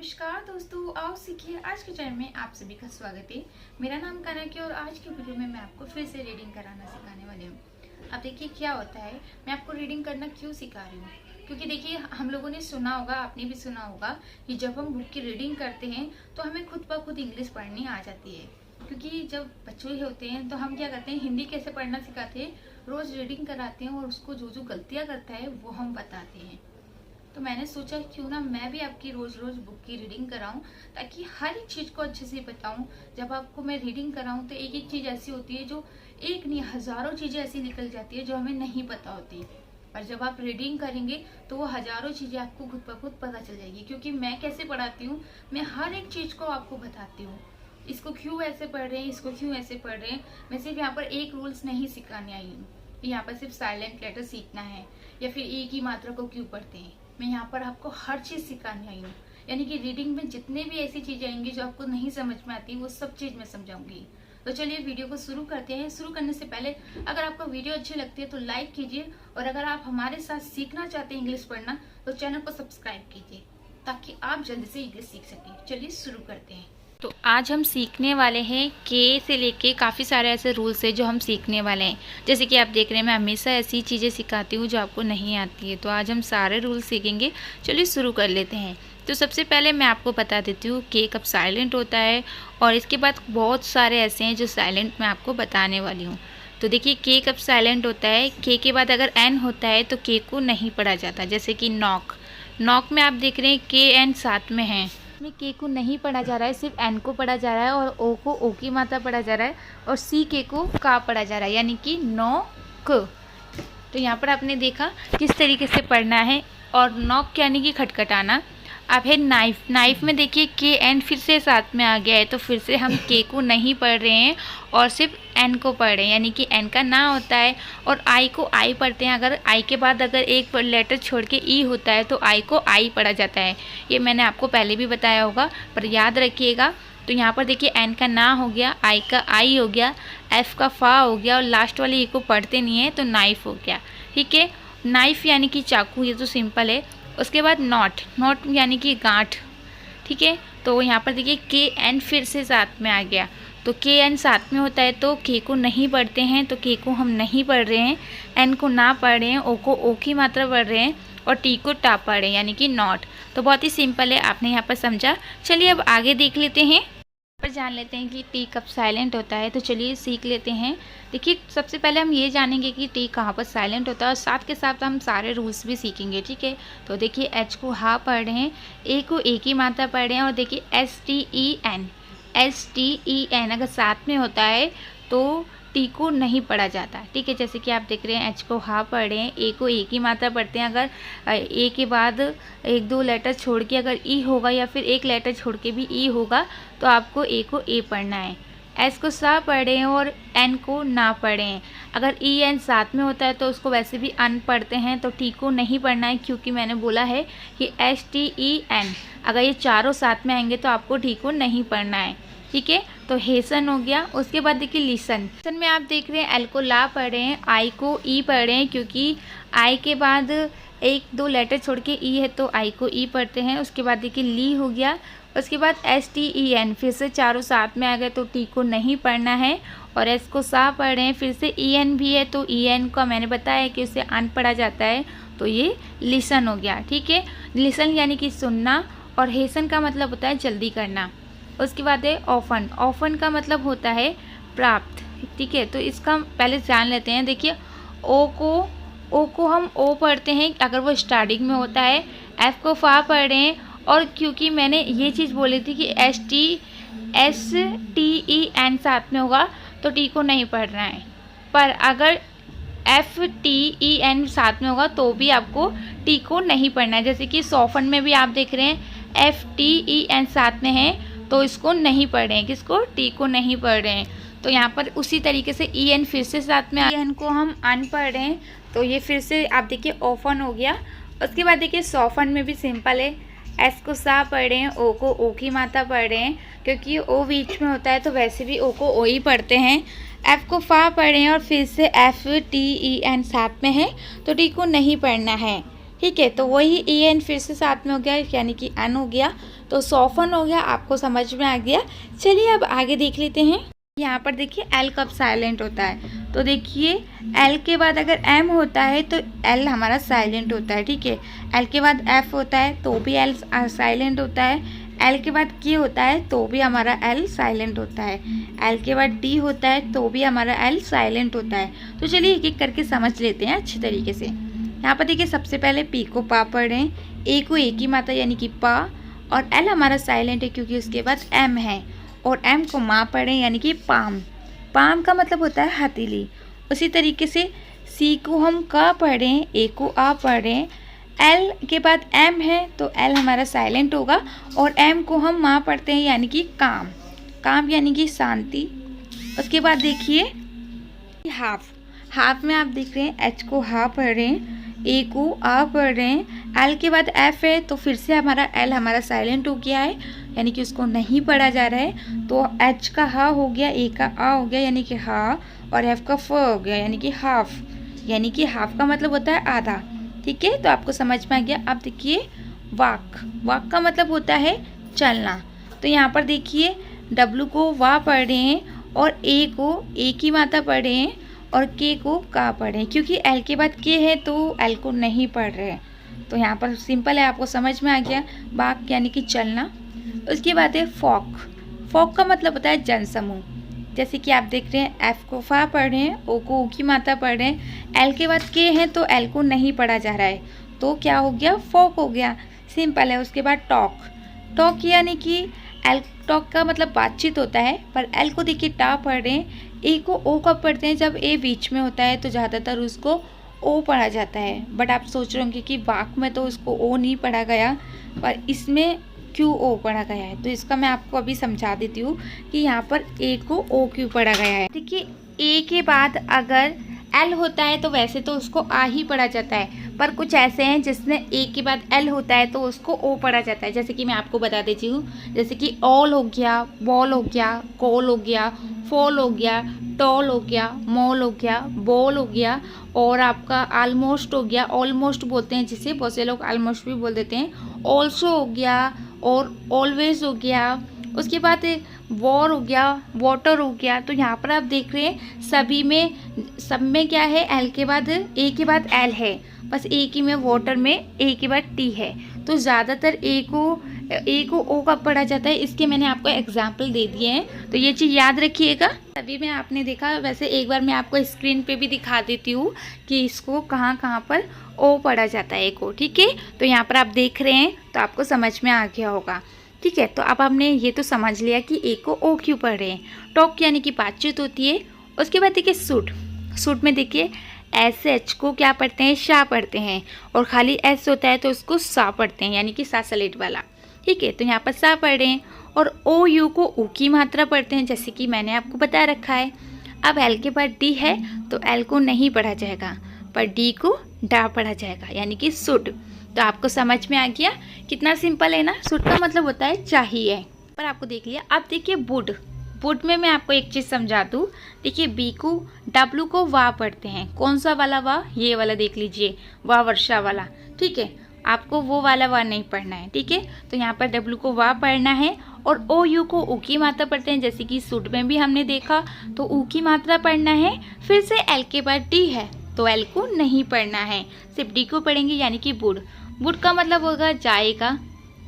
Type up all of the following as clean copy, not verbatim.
नमस्कार दोस्तों, आओ सीखिए। आज के चैनल में आप सभी का स्वागत है। मेरा नाम कनक है और आज की वीडियो में मैं आपको फिर से रीडिंग कराना सिखाने वाली हूँ। अब देखिए क्या होता है, मैं आपको रीडिंग करना क्यों सिखा रही हूँ, क्योंकि देखिए हम लोगों ने सुना होगा, आपने भी सुना होगा कि जब हम बुक की रीडिंग करते हैं तो हमें खुद ब खुद इंग्लिश पढ़नी आ जाती है। क्योंकि जब बच्चे होते हैं तो हम क्या करते हैं, हिंदी कैसे पढ़ना सिखाते हैं, रोज रीडिंग कराते हैं और उसको जो जो गलतियाँ करता है वो हम बताते हैं। तो मैंने सोचा क्यों ना मैं भी आपकी रोज रोज बुक की रीडिंग कराऊं, ताकि हर एक चीज को अच्छे से बताऊं। जब आपको मैं रीडिंग कराऊं तो एक एक चीज ऐसी होती है जो एक नहीं हजारों चीजें ऐसी निकल जाती है जो हमें नहीं पता होती। और जब आप रीडिंग करेंगे तो वो हजारों चीजें आपको खुद ब खुद पता चल जाएगी। क्योंकि मैं कैसे पढ़ाती हूँ, मैं हर एक चीज को आपको बताती हूँ। इसको क्यों ऐसे पढ़ रहे हैं, इसको क्यों ऐसे पढ़ रहे हैं। मैं सिर्फ यहाँ पर एक रूल्स नहीं सिखाने आई हूँ, यहाँ पर सिर्फ साइलेंट लेटर सीखना है या फिर एक ही मात्रा को क्यों पढ़ते हैं। मैं यहाँ पर आपको हर चीज सिखाने आई हूँ। यानी कि रीडिंग में जितने भी ऐसी चीजें आएंगी जो आपको नहीं समझ में आती, वो सब चीज मैं समझाऊंगी। तो चलिए वीडियो को शुरू करते हैं। शुरू करने से पहले अगर आपको वीडियो अच्छी लगती है तो लाइक कीजिए, और अगर आप हमारे साथ सीखना चाहते हैं इंग्लिश पढ़ना तो चैनल को सब्सक्राइब कीजिए, ताकि आप जल्दी से इंग्लिश सीख सकें। चलिए शुरू करते हैं। तो आज हम सीखने वाले हैं के से लेके काफ़ी सारे ऐसे रूल्स हैं जो हम सीखने वाले हैं। जैसे कि आप देख रहे हैं, मैं हमेशा ऐसी चीज़ें सिखाती हूँ जो आपको नहीं आती है। तो आज हम सारे रूल्स सीखेंगे। चलिए शुरू कर लेते हैं। तो सबसे पहले मैं आपको बता देती हूँ के कब साइलेंट होता है, और इसके बाद बहुत सारे ऐसे हैं जो साइलेंट मैं आपको बताने वाली हूँ। तो देखिए के कब साइलेंट होता है, के के बाद अगर एन होता है तो के को नहीं पढ़ा जाता। जैसे कि नॉक, नॉक में आप देख रहे हैं के एन साथ में है, में के को नहीं पढ़ा जा रहा है, सिर्फ एन को पढ़ा जा रहा है, और ओ को ओ की मात्रा पढ़ा जा रहा है, और सी के को का पढ़ा जा रहा है, यानी कि नॉक। तो यहाँ पर आपने देखा किस तरीके से पढ़ना है। और नॉक यानी कि खटखटाना। अब है नाइफ, नाइफ में देखिए के एन फिर से साथ में आ गया है, तो फिर से हम के को नहीं पढ़ रहे हैं और सिर्फ एन को पढ़ रहे हैं, यानी कि एन का ना होता है। और आई को आई पढ़ते हैं। अगर आई के बाद अगर एक लेटर छोड़ के ई होता है तो आई को आई पढ़ा जाता है। ये मैंने आपको पहले भी बताया होगा, पर याद रखिएगा। तो यहाँ पर देखिए एन का ना हो गया, आई का आई हो गया, एफ का फा हो गया, और लास्ट वाले ई को पढ़ते नहीं है तो नाइफ हो गया। ठीक है, नाइफ यानी कि चाकू, ये तो सिंपल है। उसके बाद नॉट, नॉट यानी कि गांठ। ठीक है, तो यहाँ पर देखिए के एन फिर से साथ में आ गया। तो के एन साथ में होता है तो के को नहीं पढ़ते हैं, तो के को हम नहीं पढ़ रहे हैं, एन को ना पढ़ रहे हैं, ओ को ओ की मात्रा पढ़ रहे हैं, और टी को टा पढ़ रहे हैं, यानी कि नॉट। तो बहुत ही सिंपल है, आपने यहाँ पर समझा। चलिए अब आगे देख लेते हैं, पर जान लेते हैं कि टी कब साइलेंट होता है। तो चलिए सीख लेते हैं। देखिए सबसे पहले हम ये जानेंगे कि टी कहाँ पर साइलेंट होता है, और साथ के साथ हम सारे रूल्स भी सीखेंगे। ठीक है, तो देखिए एच को हा पढ़ रहे हैं, ए को ए की मात्रा पढ़ रहे हैं, और देखिए S T E N, S T E N अगर साथ में होता है तो टी को नहीं पढ़ा जाता। ठीक है, जैसे कि आप देख रहे हैं एच को हा पढ़ रहे हैं, ए को ए की मात्रा पढ़ते हैं। अगर ए के बाद एक दो लेटर छोड़ के अगर ई होगा, या फिर एक लेटर छोड़ के भी ई होगा, तो आपको ए को ए पढ़ना है। एस को सा पढ़ रहे हैं और एन को ना पढ़े हैं। अगर ई एन साथ में होता है तो उसको वैसे भी अन पढ़ते हैं, तो टी को नहीं पढ़ना है, क्योंकि मैंने बोला है कि एस टी ई एन अगर ये चारों साथ में आएंगे तो आपको टी को नहीं पढ़ना है। ठीक है, तो हेसन हो गया। उसके बाद देखिए लिसन, लिसन में आप देख रहे हैं एल को ला पढ़ रहे हैं, आई को ई पढ़ रहे हैं, क्योंकि आई के बाद एक दो लेटर छोड़ के ई है तो आई को ई पढ़ते हैं। उसके बाद देखिए ली हो गया। उसके बाद एस टी ई एन, फिर से चारों साथ में आ गए तो टी को नहीं पढ़ना है। और एस को सा पढ़ रहे हैं, फिर से ई एन भी है तो ई एन का मैंने बताया कि उसे अन पढ़ा जाता है, तो ये लिसन हो गया। ठीक है, लिसन यानी कि सुनना, और हेसन का मतलब होता है जल्दी करना। उसके बाद है ऑफन, ऑफन का मतलब होता है प्राप्त। ठीक है, तो इसका पहले जान लेते हैं। देखिए ओ को हम ओ पढ़ते हैं अगर वो स्टार्टिंग में होता है, एफ को फा पढ़ रहे हैं, और क्योंकि मैंने ये चीज़ बोली थी कि एस टी ई एन साथ में होगा तो टी को नहीं पढ़ना है, पर अगर एफ टी ई एन साथ में होगा तो भी आपको टी को नहीं पढ़ना है। जैसे कि सॉफन में भी आप देख रहे हैं एफ टी ई एन साथ में है तो इसको नहीं पढ़ रहे हैं, किसको, टी को नहीं पढ़ रहे हैं। तो यहाँ पर उसी तरीके से ई एन फिर से साथ में, ई एन को हम अन पढ़ रहे हैं, तो ये फिर से आप देखिए ओफन हो गया। उसके बाद देखिए सॉफन में भी सिंपल है, एस को सा पढ़ रहे हैं, ओ को ओ की मात्रा पढ़ रहे हैं, क्योंकि ओ बीच में होता है तो वैसे भी ओ को ओ ही पढ़ते हैं। एफ को फा पढ़ रहे हैं, और फिर से एफ टी ई एन साथ में है तो टी को नहीं पढ़ना है। ठीक है। तो वही ई एन फिर से साथ में हो गया, यानी कि एन हो गया, तो सॉफन हो गया। आपको समझ में आ गया। चलिए अब आगे देख लेते हैं। यहाँ पर देखिए एल कब साइलेंट होता है, तो देखिए एल के बाद अगर एम होता है तो एल हमारा साइलेंट होता है। ठीक है। एल के बाद एफ होता है तो भी एल साइलेंट होता है। एल के बाद के होता है तो भी हमारा एल साइलेंट होता है। एल के बाद डी होता है तो भी हमारा एल साइलेंट होता है। तो चलिए एक एक करके समझ लेते हैं अच्छी तरीके से। यहाँ पर देखिए सबसे पहले पी को पा पढ़ रहे हैं, ए को ए की मात्रा यानी कि पा, और एल हमारा साइलेंट है क्योंकि उसके बाद एम है, और एम को माँ पढ़ें यानी कि पाम। पाम का मतलब होता है हथेली। उसी तरीके से सी को हम का पढ़ें, ए को आ पढ़ें, एल के बाद एम है तो एल हमारा साइलेंट होगा, और एम को हम माँ पढ़ते हैं यानी कि काम। काम यानी कि शांति। उसके बाद देखिए हाफ। हाफ में आप देख रहे हैं एच को हा पढ़ रहे हैं, ए को आ पढ़ रहे हैं, एल के बाद एफ है तो फिर से हमारा एल हमारा साइलेंट हो गया है, यानी कि उसको नहीं पढ़ा जा रहा है। तो एच का हा हो गया, ए का आ हो गया यानी कि हा, और एफ का फ हो गया यानी कि हाफ। यानी कि हाफ का मतलब होता है आधा। ठीक है। तो आपको समझ में आ गया। अब देखिए वाक। वाक का मतलब होता है चलना। तो यहाँ पर देखिए डब्लू को वाह पढ़ रहे हैं, और ए को ए की मात्रा पढ़ रहे हैं, और के को का पढ़ रहे हैं, क्योंकि एल के बाद के है तो एल को नहीं पढ़ रहे हैं। तो यहाँ पर सिंपल है, आपको समझ में आ गया। वाक यानी कि चलना। उसके बाद है फॉक। फॉक का मतलब होता है जनसमूह। जैसे कि आप देख रहे हैं एफ को फा पढ़ रहे हैं, ओ को ओ की मात्रा पढ़ रहे हैं, एल के बाद के हैं तो एल को नहीं पढ़ा जा रहा है, तो क्या हो गया, फॉक हो गया। सिंपल है। उसके बाद टॉक। टॉक यानी कि एल, टॉक का मतलब बातचीत होता है, पर एल को देखिए टा पढ़ रहे हैं। ए को ओ कब पढ़ते हैं, जब ए बीच में होता है तो ज़्यादातर उसको ओ पढ़ा जाता है। बट आप सोच रहे होंगे कि वाक में तो उसको ओ नहीं पढ़ा गया, पर इसमें क्यों ओ पढ़ा गया है, तो इसका मैं आपको अभी समझा देती हूँ कि यहाँ पर ए को ओ क्यों पढ़ा गया है। देखिए ए के बाद अगर एल होता है तो वैसे तो उसको आ ही पढ़ा जाता है, पर कुछ ऐसे हैं जिसमें ए के बाद एल होता है तो उसको ओ पढ़ा जाता है। जैसे कि मैं आपको बता देती हूँ, जैसे कि ऑल हो गया, बॉल हो गया, कॉल हो गया, फॉल हो गया, टॉल हो गया, मॉल हो गया, बॉल हो गया, और आपका ऑलमोस्ट हो गया। ऑलमोस्ट बोलते हैं जिसे, बहुत से लोग ऑलमोस्ट भी बोल देते हैं। ऑल्सो हो गया, और ऑलवेज हो गया। उसके बाद वॉर हो गया, वाटर हो गया। तो यहाँ पर आप देख रहे हैं सभी में, सब में क्या है, एल के बाद ए के बाद एल है, बस ए की में वाटर में ए के बाद टी है। तो ज़्यादातर ए को ओ का पढ़ा जाता है। इसके मैंने आपको एग्जाम्पल दे दिए हैं, तो ये चीज़ याद रखिएगा। सभी में आपने देखा। वैसे एक बार मैं आपको स्क्रीन पे भी दिखा देती हूँ कि इसको कहाँ कहाँ पर ओ पढ़ा जाता है, ए को। ठीक है। तो यहाँ पर आप देख रहे हैं तो आपको समझ में आ गया होगा। ठीक है। तो अब हमने ये तो समझ लिया कि ए को ओ क्यों पढ़ रहे हैं। टॉक यानी कि बातचीत होती है। उसके बाद देखिए सूट। सूट में देखिए एस एच को क्या पढ़ते हैं, शाह पढ़ते हैं, और खाली एस होता है तो उसको सा पढ़ते हैं, यानी कि सा सलेट वाला। ठीक है। तो यहाँ पर सा पढ़ रहे हैं, और ओ यू को ऊ की मात्रा पढ़ते हैं, जैसे कि मैंने आपको बता रखा है। अब एल के बाद डी है तो एल को नहीं पढ़ा जाएगा, पर डी को डा पढ़ा जाएगा, यानी कि सूट। तो आपको समझ में आ गया। कितना सिंपल है ना। सूट का मतलब होता है चाहिए, पर आपको देख लिया। अब देखिए वुड। वुड में मैं आपको एक चीज़ समझा दूँ। देखिए बी को डब्लू को वाह पढ़ते हैं। कौन सा वाला वाह, ये वाला देख लीजिए, वाह वर्षा वाला। ठीक है। आपको वो वाला वाह नहीं पढ़ना है। ठीक है। तो यहाँ पर डब्लू को वाह पढ़ना है, और ओ यू को ऊ की मात्रा पढ़ते हैं, जैसे कि सूट में भी हमने देखा। तो ऊ की मात्रा पढ़ना है। फिर से एल के बाद डी है तो एल को नहीं पढ़ना है, सिर्फ डी को पढ़ेंगे, यानी कि वुड। वुड का मतलब होगा जाएगा।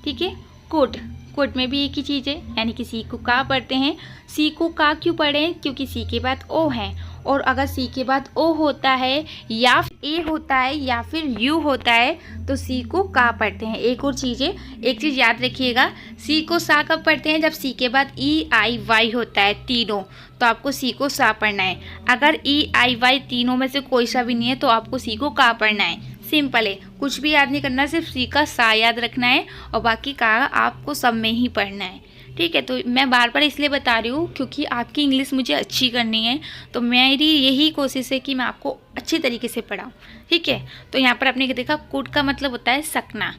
ठीक है। कोट। कोट में भी एक ही चीज़ है, यानी कि सी को का पढ़ते हैं। सी को का क्यों पढ़ें, क्योंकि सी के बाद ओ है, और अगर सी के बाद ओ होता है या ए होता है या फिर यू होता है तो सी को का पढ़ते हैं। एक और चीज़ है, एक चीज़ याद रखिएगा। सी को सा कब पढ़ते हैं, जब सी के बाद ई आई वाई होता है तीनों, तो आपको सी को सा पढ़ना है। अगर ई आई वाई तीनों में से कोई सा भी नहीं है तो आपको सी को का पढ़ना है। सिंपल है, कुछ भी याद नहीं करना, सिर्फ सी का सा याद रखना है, और बाकी का आपको सब में ही पढ़ना है। ठीक है। तो मैं बार बार इसलिए बता रही हूँ क्योंकि आपकी इंग्लिश मुझे अच्छी करनी है, तो मेरी यही कोशिश है कि मैं आपको अच्छी तरीके से पढ़ाऊँ। ठीक है। तो यहाँ पर आपने देखा कोट का मतलब होता है सकना,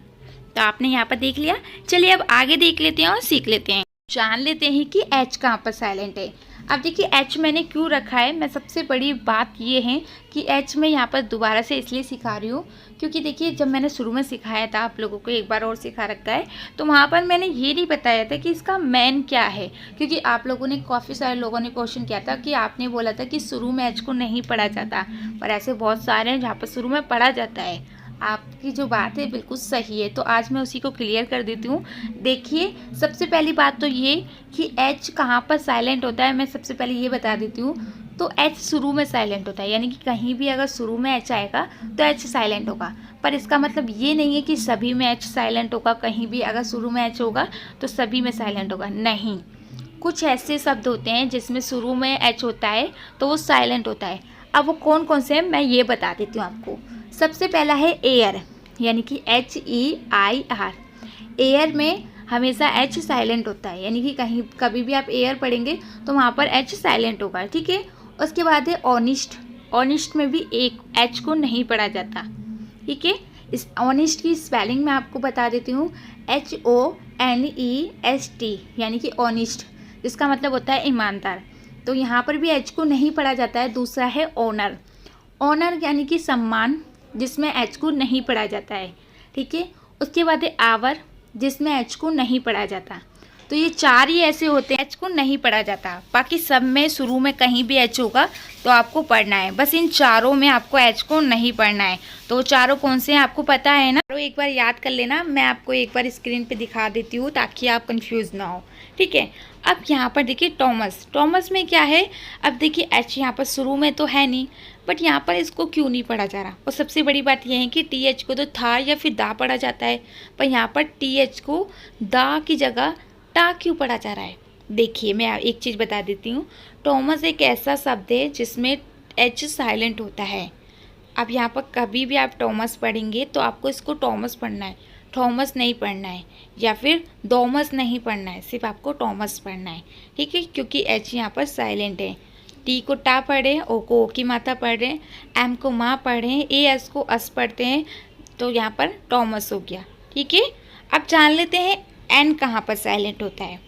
तो आपने यहाँ पर देख लिया। चलिए अब आगे देख लेते हैं और सीख लेते हैं, जान लेते हैं कि एच कहाँ पर साइलेंट है। अब देखिए एच मैंने क्यों रखा है, मैं सबसे बड़ी बात ये है कि एच मैं यहाँ पर दोबारा से इसलिए सिखा रही हूँ क्योंकि देखिए जब मैंने शुरू में सिखाया था, आप लोगों को एक बार और सिखा रखा है, तो वहाँ पर मैंने ये नहीं बताया था कि इसका मेन क्या है। क्योंकि आप लोगों ने, काफ़ी सारे लोगों ने क्वेश्चन किया था कि आपने बोला था कि शुरू में एच को नहीं पढ़ा जाता, पर ऐसे बहुत सारे हैं जहाँ पर शुरू में पढ़ा जाता है। आपकी जो बात है बिल्कुल सही है, तो आज मैं उसी को क्लियर कर देती हूँ। देखिए सबसे पहली बात तो ये कि एच कहाँ पर साइलेंट होता है, मैं सबसे पहले ये बता देती हूँ। तो एच शुरू में साइलेंट होता है, यानी कि कहीं भी अगर शुरू में एच आएगा तो एच साइलेंट होगा। पर इसका मतलब ये नहीं है कि सभी में एच साइलेंट होगा, कहीं भी अगर शुरू में एच होगा तो सभी में साइलेंट होगा, नहीं। कुछ ऐसे शब्द होते हैं जिसमें शुरू में एच होता है तो वो साइलेंट होता है। अब वो कौन कौन से हैं मैं ये बता देती हूँ आपको। सबसे पहला है एयर, यानी कि HEIR। एयर में हमेशा एच साइलेंट होता है, यानी कि कहीं कभी भी आप एयर पढ़ेंगे तो वहाँ पर एच साइलेंट होगा, ठीक है। उसके बाद है ऑनेस्ट। ऑनेस्ट में भी एक एच को नहीं पढ़ा जाता, ठीक है। इस ऑनेस्ट की स्पेलिंग मैं आपको बता देती हूँ, HONEST, यानी कि ऑनेस्ट, जिसका मतलब होता है ईमानदार। तो यहाँ पर भी एच को नहीं पढ़ा जाता है। दूसरा है ऑनर। ऑनर यानी कि सम्मान, जिसमें एच को नहीं पढ़ा जाता है, ठीक है। उसके बाद है आवर, जिसमें एच को नहीं पढ़ा जाता। तो ये चार ही ऐसे होते हैं एच को नहीं पढ़ा जाता, बाकी सब में शुरू में कहीं भी एच होगा तो आपको पढ़ना है। बस इन चारों में आपको एच को नहीं पढ़ना है। तो चारों कौन से हैं आपको पता है ना, तो एक बार याद कर लेना। मैं आपको एक बार स्क्रीन पे दिखा देती हूँ ताकि आप कंफ्यूज ना हो, ठीक है। अब यहाँ पर देखिए टॉमस। टॉमस में क्या है, अब देखिए एच यहाँ पर शुरू में तो है नहीं, बट यहाँ पर इसको क्यों नहीं पढ़ा जा रहा। और सबसे बड़ी बात यह है कि टी एच को तो था या फिर दा पढ़ा जाता है, पर यहाँ पर टी एच को दा की जगह टा क्यों पढ़ा जा रहा है। देखिए मैं एक चीज़ बता देती हूँ, टॉमस एक ऐसा शब्द है जिसमें एच साइलेंट होता है। अब यहाँ पर कभी भी आप टॉमस पढ़ेंगे तो आपको इसको टॉमस पढ़ना है, थॉमस नहीं पढ़ना है, या फिर डोमस नहीं पढ़ना है, सिर्फ आपको टॉमस पढ़ना है, ठीक है। क्योंकि एच यहाँ पर साइलेंट है। टी को टा पढ़े, ओ को ओ की माता पढ़ रहे हैं, एम को माँ पढ़े हैं, ए एस को अस पढ़ते हैं, तो यहाँ पर टॉमस हो गया, ठीक है। अब जान लेते हैं एन कहाँ पर साइलेंट होता है।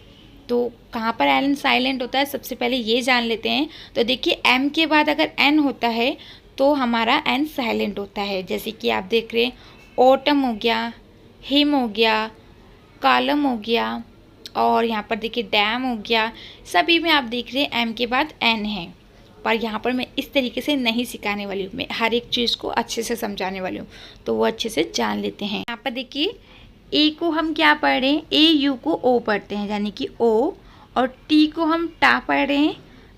तो कहाँ पर एन साइलेंट होता है सबसे पहले ये जान लेते हैं। तो देखिए एम के बाद अगर एन होता है तो हमारा एन साइलेंट होता है। जैसे कि आप देख रहे हैं ऑटम हो गया, हिम हो गया, कॉलम हो गया, और यहाँ पर देखिए डैम हो गया। सभी में आप देख रहे हैं एम के बाद एन है, पर यहाँ पर मैं इस तरीके से नहीं सिखाने वाली हूँ, मैं हर एक चीज़ को अच्छे से समझाने वाली हूँ, तो वो अच्छे से जान लेते हैं। यहाँ पर देखिए ए को हम क्या पढ़ रहे हैं, ए यू को ओ पढ़ते हैं, यानी कि ओ, और टी को हम टा पढ़ रहे हैं,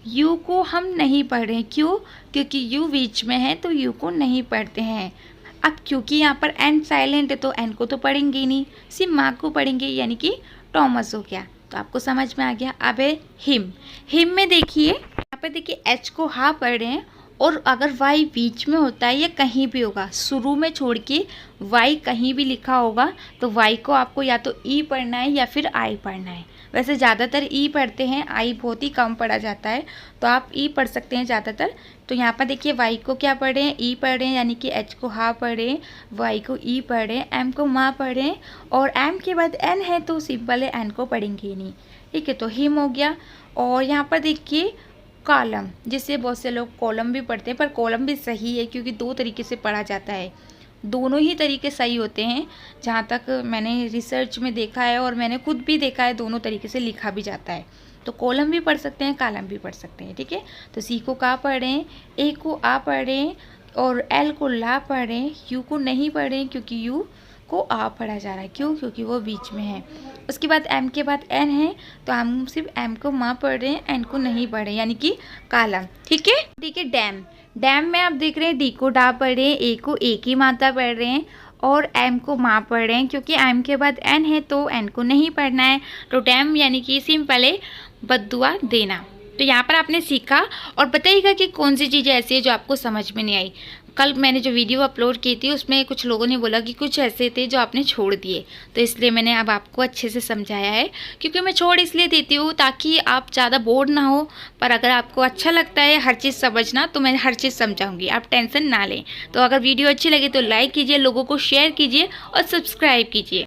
यू को हम नहीं पढ़ रहे हैं। क्यों? क्योंकि यू बीच में है तो यू को नहीं पढ़ते हैं। अब क्योंकि यहाँ पर एन साइलेंट है तो एन को तो पढ़ेंगे ही नहीं, सिर्फ माँ को पढ़ेंगे, यानी कि टॉमस हो गया। तो आपको समझ में आ गया। अब है हिम। हिम में देखिए यहाँ पर देखिए एच को हा पढ़ रहे हैं, और अगर वाई बीच में होता है या कहीं भी होगा, शुरू में छोड़ के वाई कहीं भी लिखा होगा तो वाई को आपको या तो ई पढ़ना है या फिर आई पढ़ना है। वैसे ज़्यादातर ई पढ़ते हैं, आई बहुत ही कम पढ़ा जाता है, तो आप ई पढ़ सकते हैं ज़्यादातर। तो यहाँ पर देखिए वाई को क्या पढ़ रहे हैं, ई पढ़ रहे हैं, यानी कि एच को हा पढ़ रहे हैं, वाई को ई पढ़ रहे हैं, एम को माँ पढ़ रहे हैं, और एम के बाद एन है तो सिंपल है, एन को पढ़ेंगे ही नहीं, ठीक है। तो हिम हो गया। और यहाँ पर देखिए कॉलम, जिससे बहुत से लोग कॉलम भी पढ़ते हैं, पर कॉलम भी सही है क्योंकि दो तरीके से पढ़ा जाता है, दोनों ही तरीके सही होते हैं जहाँ तक मैंने रिसर्च में देखा है, और मैंने खुद भी देखा है, दोनों तरीके से लिखा भी जाता है। तो कॉलम भी पढ़ सकते हैं, कॉलम भी पढ़ सकते हैं, ठीक है। तो सी को का पढ़ रहे हैं, ए को आ पढ़ रहे हैं, और एल को ला पढ़ रहे हैं, यू को नहीं पढ़ रहे हैं क्योंकि यू को आ पढ़ा जा रहा है। क्यों? क्योंकि वो बीच में है। उसके बाद एम के बाद एन है तो हम सिर्फ एम को माँ पढ़ रहे हैं, एन को नहीं पढ़ रहे, यानी कि कॉलम, ठीक है। ठीक है। डैम। डैम में आप देख रहे हैं डी को डा पढ़ रहे हैं, ए को ए की माता पढ़ रहे हैं, और एम को माँ पढ़ रहे हैं, क्योंकि एम के बाद एन है तो एन को नहीं पढ़ना है। तो डैम यानी कि सिंपल है बद्दुआ देना। तो यहाँ पर आपने सीखा, और बताइएगा कि कौन सी चीज़ें ऐसी है जो आपको समझ में नहीं आई। कल मैंने जो वीडियो अपलोड की थी उसमें कुछ लोगों ने बोला कि कुछ ऐसे थे जो आपने छोड़ दिए, तो इसलिए मैंने अब आपको अच्छे से समझाया है। क्योंकि मैं छोड़ इसलिए देती हूँ ताकि आप ज़्यादा बोर ना हो, पर अगर आपको अच्छा लगता है हर चीज़ समझना तो मैं हर चीज़ समझाऊंगी, आप टेंशन ना लें। तो अगर वीडियो अच्छी लगी तो लाइक कीजिए, लोगों को शेयर कीजिए और सब्सक्राइब कीजिए।